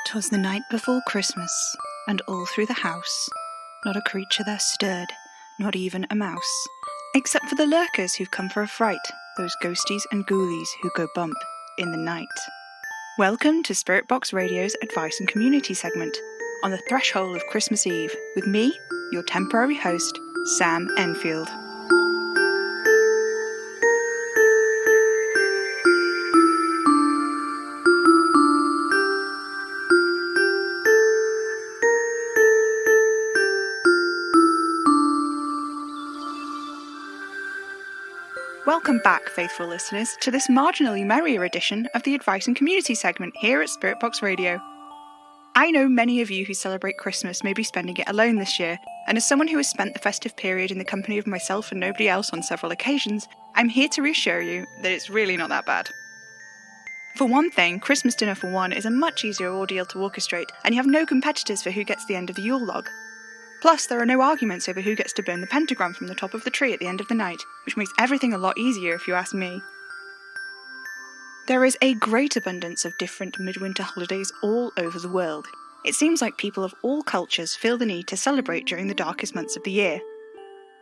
'Twas the night before Christmas, and all through the house, not a creature there stirred, not even a mouse, except for the lurkers who've come for a fright, those ghosties and ghoulies who go bump in the night. Welcome to Spirit Box Radio's Advice and Community segment, on the threshold of Christmas Eve, with me, your temporary host, Sam Enfield. Welcome back, faithful listeners, to this marginally merrier edition of the Advice and Community segment here at Spirit Box Radio. I know many of you who celebrate Christmas may be spending it alone this year, and as someone who has spent the festive period in the company of myself and nobody else on several occasions, I'm here to reassure you that it's really not that bad. For one thing, Christmas dinner for one is a much easier ordeal to orchestrate, and you have no competitors for who gets the end of the Yule log. Plus, there are no arguments over who gets to burn the pentagram from the top of the tree at the end of the night, which makes everything a lot easier if you ask me. There is a great abundance of different midwinter holidays all over the world. It seems like people of all cultures feel the need to celebrate during the darkest months of the year.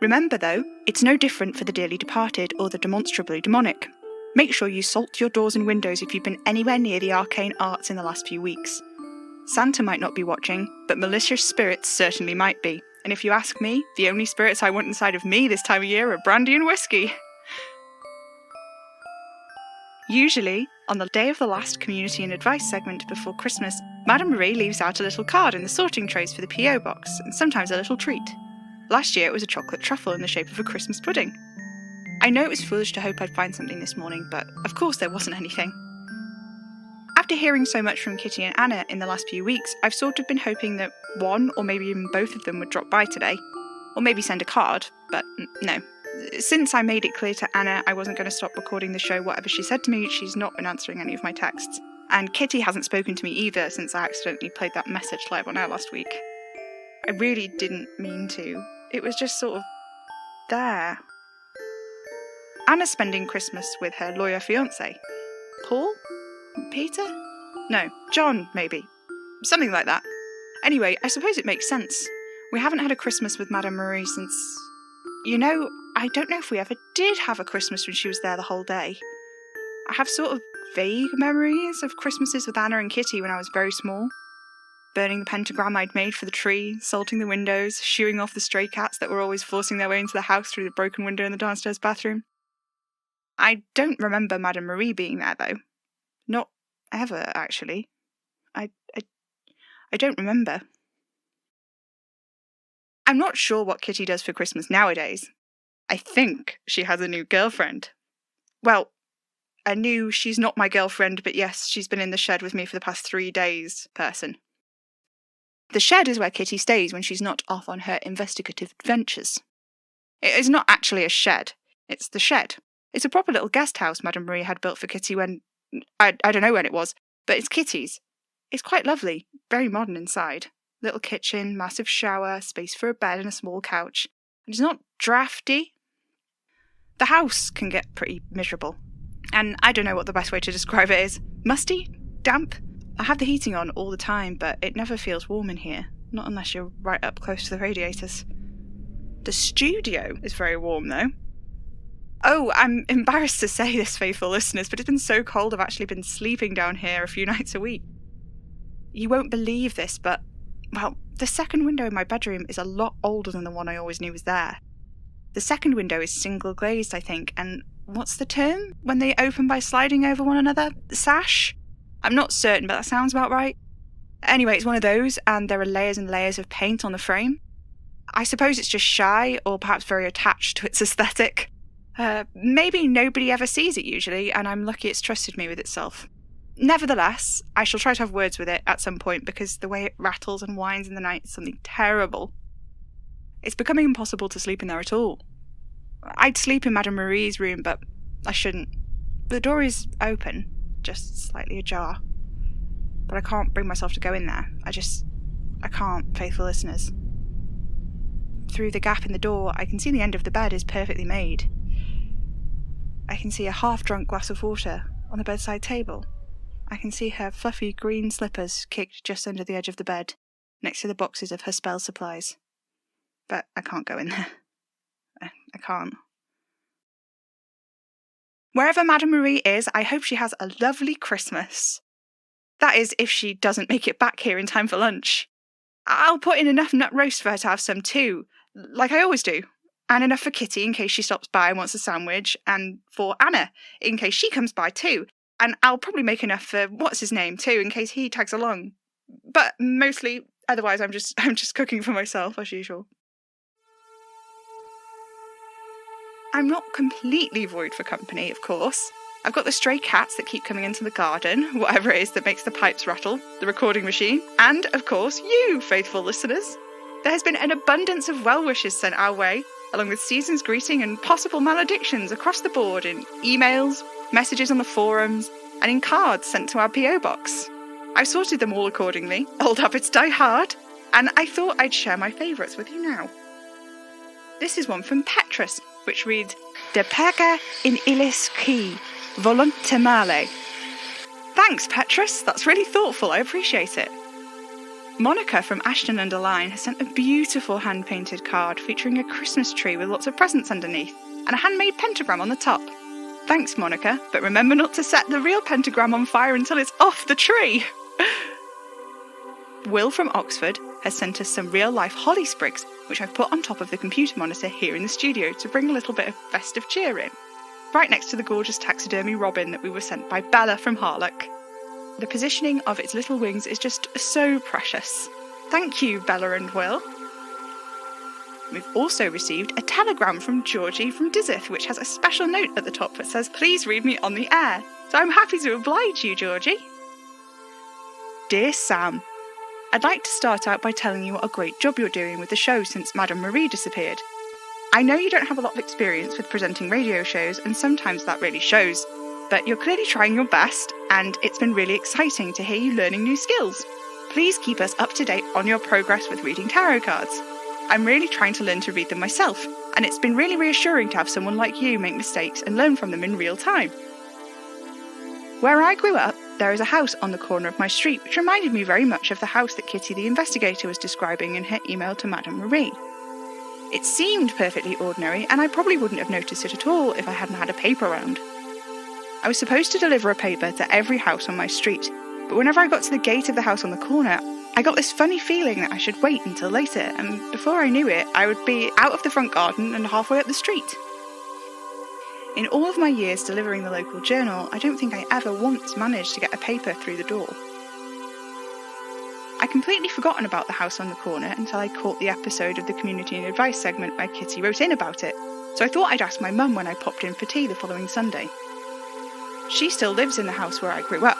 Remember though, it's no different for the dearly departed or the demonstrably demonic. Make sure you salt your doors and windows if you've been anywhere near the arcane arts in the last few weeks. Santa might not be watching, but malicious spirits certainly might be. And if you ask me, the only spirits I want inside of me this time of year are brandy and whiskey. Usually, on the day of the last community and advice segment before Christmas, Madame Marie leaves out a little card in the sorting trays for the P.O. box, and sometimes a little treat. Last year it was a chocolate truffle in the shape of a Christmas pudding. I know it was foolish to hope I'd find something this morning, but of course there wasn't anything. After hearing so much from Kitty and Anna in the last few weeks, I've sort of been hoping that one, or maybe even both of them would drop by today. Or maybe send a card, but no. Since I made it clear to Anna I wasn't going to stop recording the show whatever she said to me, she's not been answering any of my texts. And Kitty hasn't spoken to me either since I accidentally played that message live on air last week. I really didn't mean to. It was just sort of there. Anna's spending Christmas with her lawyer fiancé. Paul? Peter? No, John, maybe. Something like that. Anyway, I suppose it makes sense. We haven't had a Christmas with Madame Marie since... I don't know if we ever did have a Christmas when she was there the whole day. I have sort of vague memories of Christmases with Anna and Kitty when I was very small. Burning the pentagram I'd made for the tree, salting the windows, shooing off the stray cats that were always forcing their way into the house through the broken window in the downstairs bathroom. I don't remember Madame Marie being there, though. Not ever, actually. I don't remember. I'm not sure what Kitty does for Christmas nowadays. I think she has a new girlfriend. Well, a new she's not my girlfriend, but yes, she's been in the shed with me for the past 3 days person. The shed is where Kitty stays when she's not off on her investigative adventures. It is not actually a shed, it's the shed. It's a proper little guest house Madame Marie had built for Kitty when... I don't know when it was, but it's Kitty's. It's quite lovely, very modern inside. Little kitchen, massive shower, space for a bed and a small couch. And it's not drafty. The house can get pretty miserable. And I don't know what the best way to describe it is. Musty? Damp? I have the heating on all the time, but it never feels warm in here. Not unless you're right up close to the radiators. The studio is very warm, though. Oh, I'm embarrassed to say this, faithful listeners, but it's been so cold I've actually been sleeping down here a few nights a week. You won't believe this, but, well, the second window in my bedroom is a lot older than the one I always knew was there. The second window is single glazed, I think, and what's the term? When they open by sliding over one another? Sash? I'm not certain, but that sounds about right. Anyway, it's one of those, and there are layers and layers of paint on the frame. I suppose it's just shy, or perhaps very attached to its aesthetic. Maybe nobody ever sees it usually, and I'm lucky it's trusted me with itself. Nevertheless, I shall try to have words with it at some point because the way it rattles and whines in the night is something terrible. It's becoming impossible to sleep in there at all. I'd sleep in Madame Marie's room, but I shouldn't. The door is open, just slightly ajar. But I can't bring myself to go in there. I can't, faithful listeners. Through the gap in the door, I can see the end of the bed is perfectly made. I can see a half-drunk glass of water on the bedside table. I can see her fluffy green slippers kicked just under the edge of the bed, next to the boxes of her spell supplies. But I can't go in there. I can't. Wherever Madame Marie is, I hope she has a lovely Christmas. That is, if she doesn't make it back here in time for lunch. I'll put in enough nut roast for her to have some too, like I always do. And enough for Kitty in case she stops by and wants a sandwich, and for Anna in case she comes by too. And I'll probably make enough for what's-his-name too in case he tags along. But mostly, otherwise I'm just cooking for myself as usual. I'm not completely void for company, of course. I've got the stray cats that keep coming into the garden, whatever it is that makes the pipes rattle, the recording machine, and, of course, you, faithful listeners. There has been an abundance of well wishes sent our way, along with season's greeting and possible maledictions across the board in emails, messages on the forums, and in cards sent to our P.O. box. I've sorted them all accordingly, old habits die hard, and I thought I'd share my favourites with you now. This is one from Petrus, which reads, De pega in illis qui, volunte male. Thanks, Petrus, that's really thoughtful, I appreciate it. Monica from Ashton-under-Lyne has sent a beautiful hand-painted card featuring a Christmas tree with lots of presents underneath, and a handmade pentagram on the top. Thanks, Monica, but remember not to set the real pentagram on fire until it's off the tree! Will from Oxford has sent us some real-life holly sprigs, which I've put on top of the computer monitor here in the studio to bring a little bit of festive cheer in, right next to the gorgeous taxidermy robin that we were sent by Bella from Harlock. The positioning of its little wings is just so precious. Thank you, Bella and Will. We've also received a telegram from Georgie from Dizith, which has a special note at the top that says, please read me on the air. So I'm happy to oblige you, Georgie. Dear Sam, I'd like to start out by telling you what a great job you're doing with the show since Madame Marie disappeared. I know you don't have a lot of experience with presenting radio shows, and sometimes that really shows, but you're clearly trying your best, and it's been really exciting to hear you learning new skills. Please keep us up to date on your progress with reading tarot cards. I'm really trying to learn to read them myself, and it's been really reassuring to have someone like you make mistakes and learn from them in real time. Where I grew up, there is a house on the corner of my street which reminded me very much of the house that Kitty the investigator was describing in her email to Madame Marie. It seemed perfectly ordinary, and I probably wouldn't have noticed it at all if I hadn't had a paper round. I was supposed to deliver a paper to every house on my street, but whenever I got to the gate of the house on the corner, I got this funny feeling that I should wait until later, and before I knew it, I would be out of the front garden and halfway up the street. In all of my years delivering the local journal, I don't think I ever once managed to get a paper through the door. I'd completely forgotten about the house on the corner until I caught the episode of the Community and Advice segment where Kitty wrote in about it, so I thought I'd ask my mum when I popped in for tea the following Sunday. She still lives in the house where I grew up,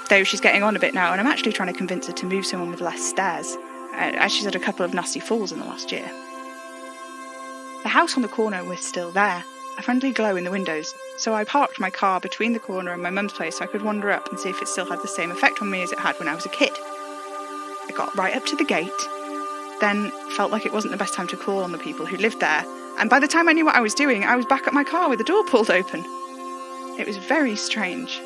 though she's getting on a bit now, and I'm actually trying to convince her to move somewhere with less stairs, as she's had a couple of nasty falls in the last year. The house on the corner was still there, a friendly glow in the windows, so I parked my car between the corner and my mum's place so I could wander up and see if it still had the same effect on me as it had when I was a kid. I got right up to the gate, then felt like it wasn't the best time to call on the people who lived there, and by the time I knew what I was doing, I was back at my car with the door pulled open. It was very strange.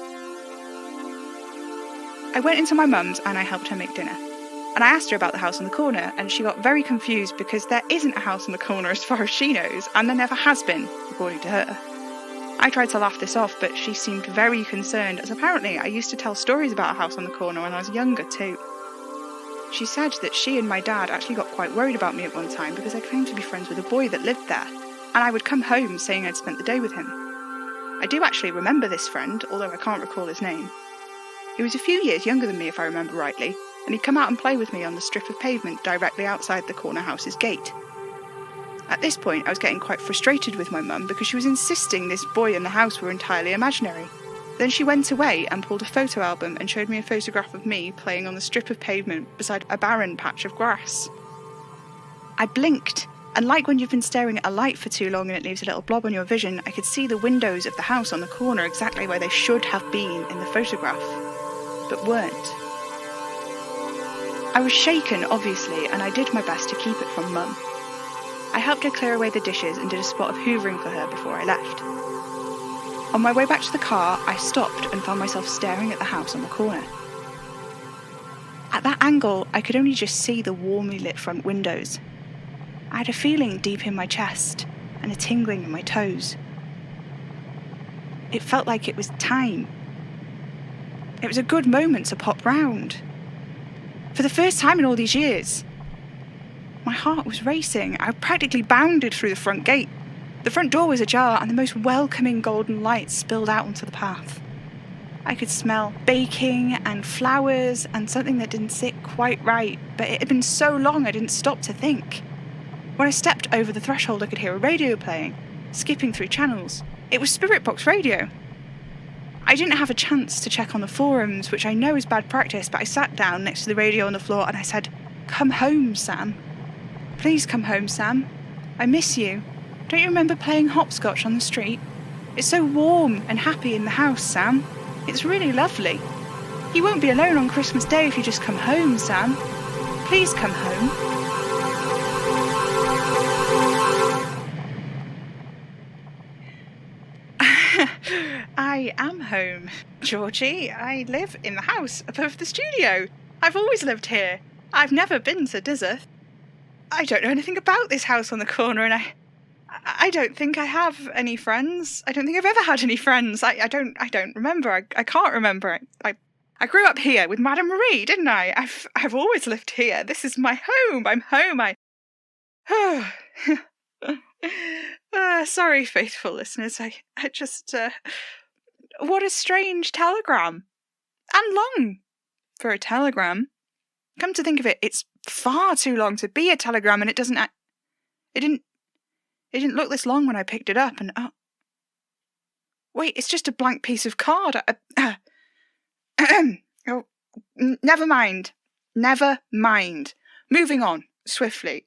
I went into my mum's and I helped her make dinner. And I asked her about the house on the corner, and she got very confused because there isn't a house on the corner as far as she knows, and there never has been, according to her. I tried to laugh this off, but she seemed very concerned, as apparently I used to tell stories about a house on the corner when I was younger too. She said that she and my dad actually got quite worried about me at one time because I claimed to be friends with a boy that lived there, and I would come home saying I'd spent the day with him. I do actually remember this friend, although I can't recall his name. He was a few years younger than me if I remember rightly, and he'd come out and play with me on the strip of pavement directly outside the corner house's gate. At this point I was getting quite frustrated with my mum because she was insisting this boy and the house were entirely imaginary. Then she went away and pulled a photo album and showed me a photograph of me playing on the strip of pavement beside a barren patch of grass. I blinked, and like when you've been staring at a light for too long and it leaves a little blob on your vision, I could see the windows of the house on the corner exactly where they should have been in the photograph, but weren't. I was shaken, obviously, and I did my best to keep it from Mum. I helped her clear away the dishes and did a spot of hoovering for her before I left. On my way back to the car, I stopped and found myself staring at the house on the corner. At that angle, I could only just see the warmly lit front windows. I had a feeling deep in my chest and a tingling in my toes. It felt like it was time. It was a good moment to pop round. For the first time in all these years. My heart was racing. I practically bounded through the front gate. The front door was ajar and the most welcoming golden light spilled out onto the path. I could smell baking and flowers and something that didn't sit quite right, but it had been so long I didn't stop to think. When I stepped over the threshold, I could hear a radio playing, skipping through channels. It was Spirit Box Radio. I didn't have a chance to check on the forums, which I know is bad practice, but I sat down next to the radio on the floor and I said, "Come home, Sam. Please come home, Sam. I miss you. Don't you remember playing hopscotch on the street? It's so warm and happy in the house, Sam. It's really lovely. You won't be alone on Christmas Day if you just come home, Sam. Please come home." I am home, Georgie. I live in the house above the studio. I've always lived here. I've never been to Dizeth. I don't know anything about this house on the corner, and I don't think I have any friends. I don't think I've ever had any friends. I don't remember. I can't remember. I grew up here with Madame Marie, didn't I? I've always lived here. This is my home. I'm home. Sorry, faithful listeners. I just what a strange telegram. And long for a telegram. Come to think of it, it's far too long to be a telegram, and it didn't look this long when I picked it up, and wait, it's just a blank piece of card. Never mind. Moving on, swiftly.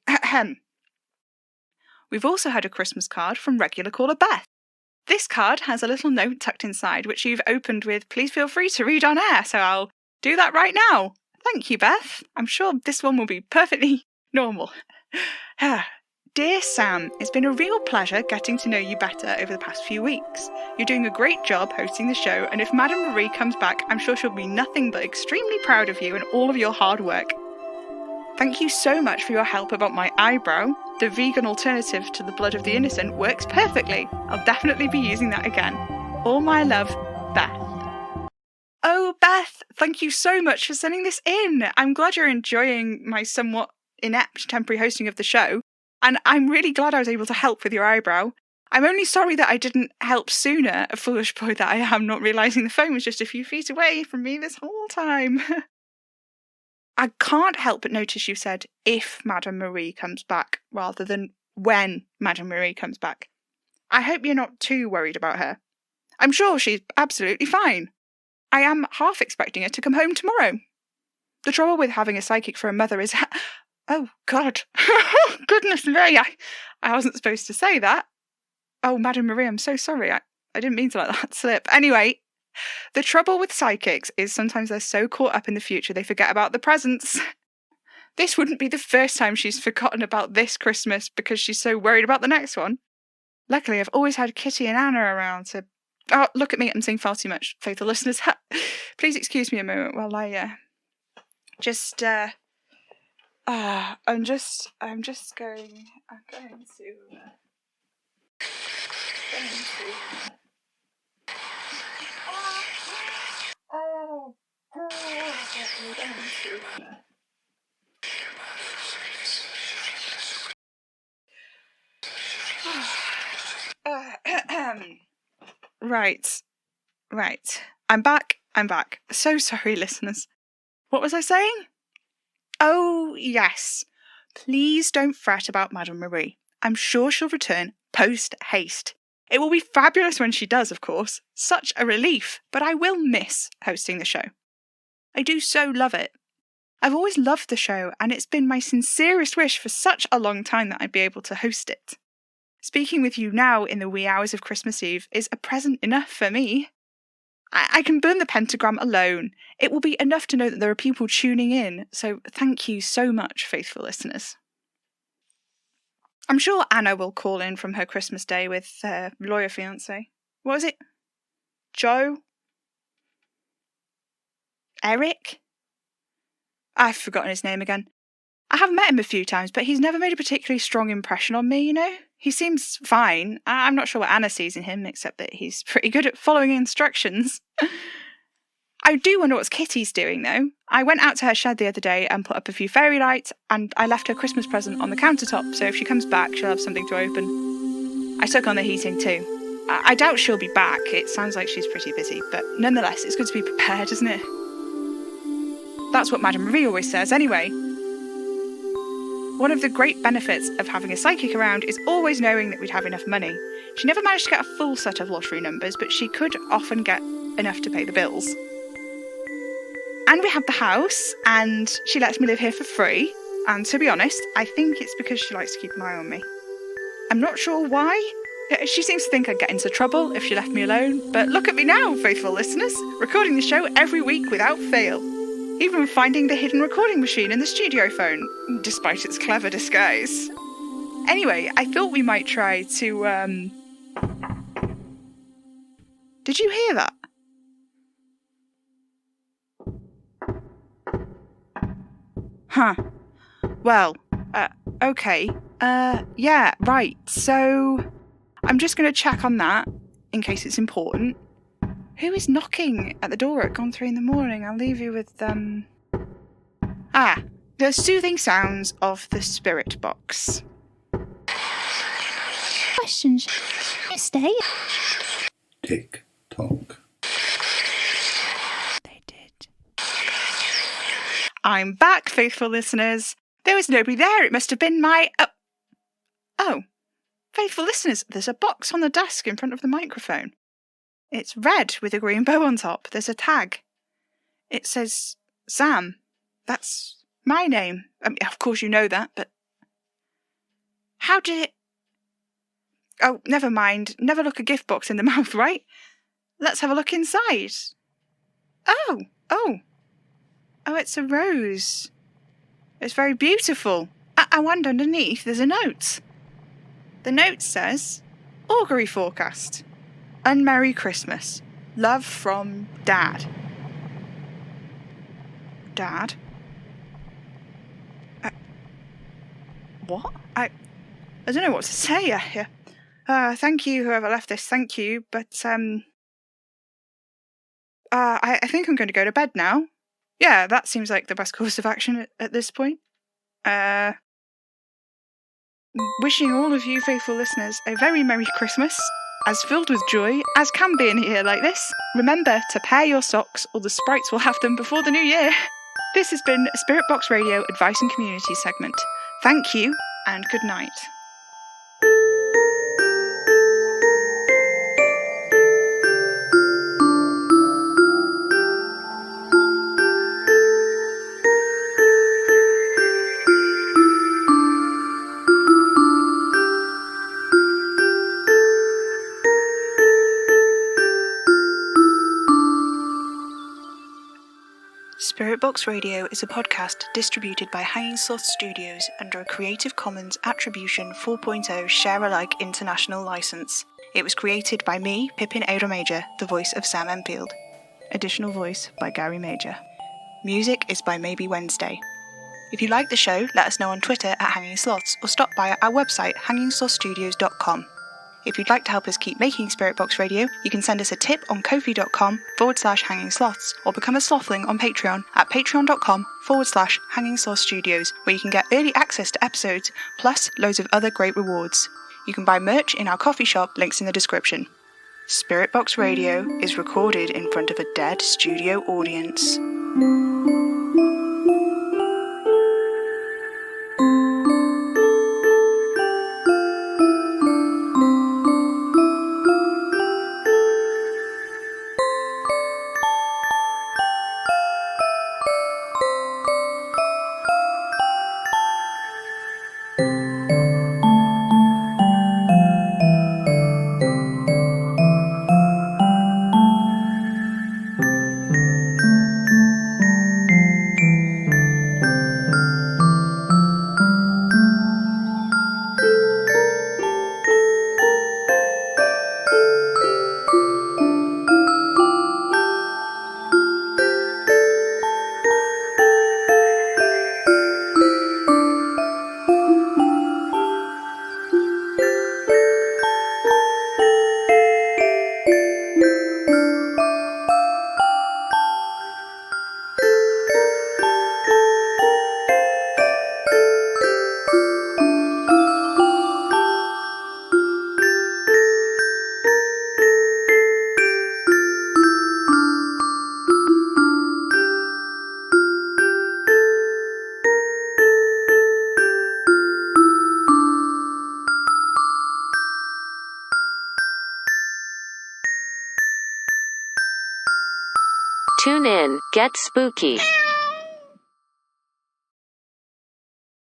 We've also had a Christmas card from regular caller Beth. This card has a little note tucked inside, which you've opened with, "Please feel free to read on air," so I'll do that right now. Thank you, Beth. I'm sure this one will be perfectly normal. Dear Sam, it's been a real pleasure getting to know you better over the past few weeks. You're doing a great job hosting the show, and if Madame Marie comes back, I'm sure she'll be nothing but extremely proud of you and all of your hard work. Thank you so much for your help about my eyebrow. The vegan alternative to the blood of the innocent works perfectly. I'll definitely be using that again. All my love, Beth. Oh, Beth, thank you so much for sending this in. I'm glad you're enjoying my somewhat inept temporary hosting of the show, and I'm really glad I was able to help with your eyebrow. I'm only sorry that I didn't help sooner, a foolish boy that I am, not realising the phone was just a few feet away from me this whole time. I can't help but notice you said if Madame Marie comes back, rather than when Madame Marie comes back. I hope you're not too worried about her. I'm sure she's absolutely fine. I am half expecting her to come home tomorrow. The trouble with having a psychic for a mother is... Oh, God. Goodness me, I wasn't supposed to say that. Oh, Madame Marie, I'm so sorry. I didn't mean to let that slip. Anyway, the trouble with psychics is sometimes they're so caught up in the future they forget about the presents. This wouldn't be the first time she's forgotten about this Christmas because she's so worried about the next one. Luckily, I've always had Kitty and Anna around to... Oh, look at me, I'm saying far too much, faithful listeners. Please excuse me a moment while I I'm just going Right. I'm back. So sorry, listeners. What was I saying? Oh, yes. Please don't fret about Madame Marie. I'm sure she'll return post-haste. It will be fabulous when she does, of course. Such a relief, but I will miss hosting the show. I do so love it. I've always loved the show, and it's been my sincerest wish for such a long time that I'd be able to host it. Speaking with you now in the wee hours of Christmas Eve is a present enough for me. I can burn the pentagram alone. It will be enough to know that there are people tuning in, so thank you so much, faithful listeners. I'm sure Anna will call in from her Christmas day with her lawyer fiancé. What was it? Joe? Eric? I've forgotten his name again. I have met him a few times, but he's never made a particularly strong impression on me, you know? He seems fine. I'm not sure what Anna sees in him, except that he's pretty good at following instructions. I do wonder what Kitty's doing, though. I went out to her shed the other day and put up a few fairy lights, and I left her Christmas present on the countertop, so if she comes back, she'll have something to open. I took on the heating, too. I doubt she'll be back. It sounds like she's pretty busy, but nonetheless, it's good to be prepared, isn't it? That's what Madame Marie always says, anyway. One of the great benefits of having a psychic around is always knowing that we'd have enough money. She never managed to get a full set of lottery numbers, but she could often get enough to pay the bills. And we have the house, and she lets me live here for free. And to be honest, I think it's because she likes to keep an eye on me. I'm not sure why. She seems to think I'd get into trouble if she left me alone, but look at me now, faithful listeners, recording the show every week without fail. Even finding the hidden recording machine in the studio phone, despite its clever disguise. Anyway, I thought we might try to, Did you hear that? Huh. Well, okay. Yeah, right. So, I'm just going to check on that, in case it's important. Who is knocking at the door at 3:03 in the morning? I'll leave you with, the soothing sounds of the spirit box. Questions. Stay. Tick tock. They did. I'm back, faithful listeners. There was nobody there. It must have been my... Oh. Faithful listeners, there's a box on the desk in front of the microphone. It's red with a green bow on top. There's a tag. It says Sam. That's my name. I mean, of course you know that, but... How did it... Oh, never mind. Never look a gift box in the mouth, right? Let's have a look inside. Oh, it's a rose. It's very beautiful. And underneath there's a note. The note says, Augury forecast. Unmerry Christmas. Love from Dad. Dad? What? I don't know what to say. Thank you, whoever left this. Thank you, but I think I'm going to go to bed now. Yeah, that seems like the best course of action at this point. Wishing all of you faithful listeners a very Merry Christmas, as filled with joy as can be in a year like this. Remember to pair your socks or the sprites will have them before the new year. This has been Spirit Box Radio Advice and Community segment. Thank you and good night. Spirit Box Radio is a podcast distributed by Hanging Sloth Studios under a Creative Commons Attribution 4.0 Share-alike International License. It was created by me, Pippin Ada Major, the voice of Sam Enfield. Additional voice by Gary Major. Music is by Maybe Wednesday. If you like the show, let us know on Twitter at Hanging Sloths or stop by our website hangingslothstudios.com. If you'd like to help us keep making Spirit Box Radio, you can send us a tip on ko-fi.com/hanging sloths or become a slothling on Patreon at patreon.com/hanging sloth studios, where you can get early access to episodes, plus loads of other great rewards. You can buy merch in our coffee shop, links in the description. Spirit Box Radio is recorded in front of a dead studio audience. Tune in, get spooky.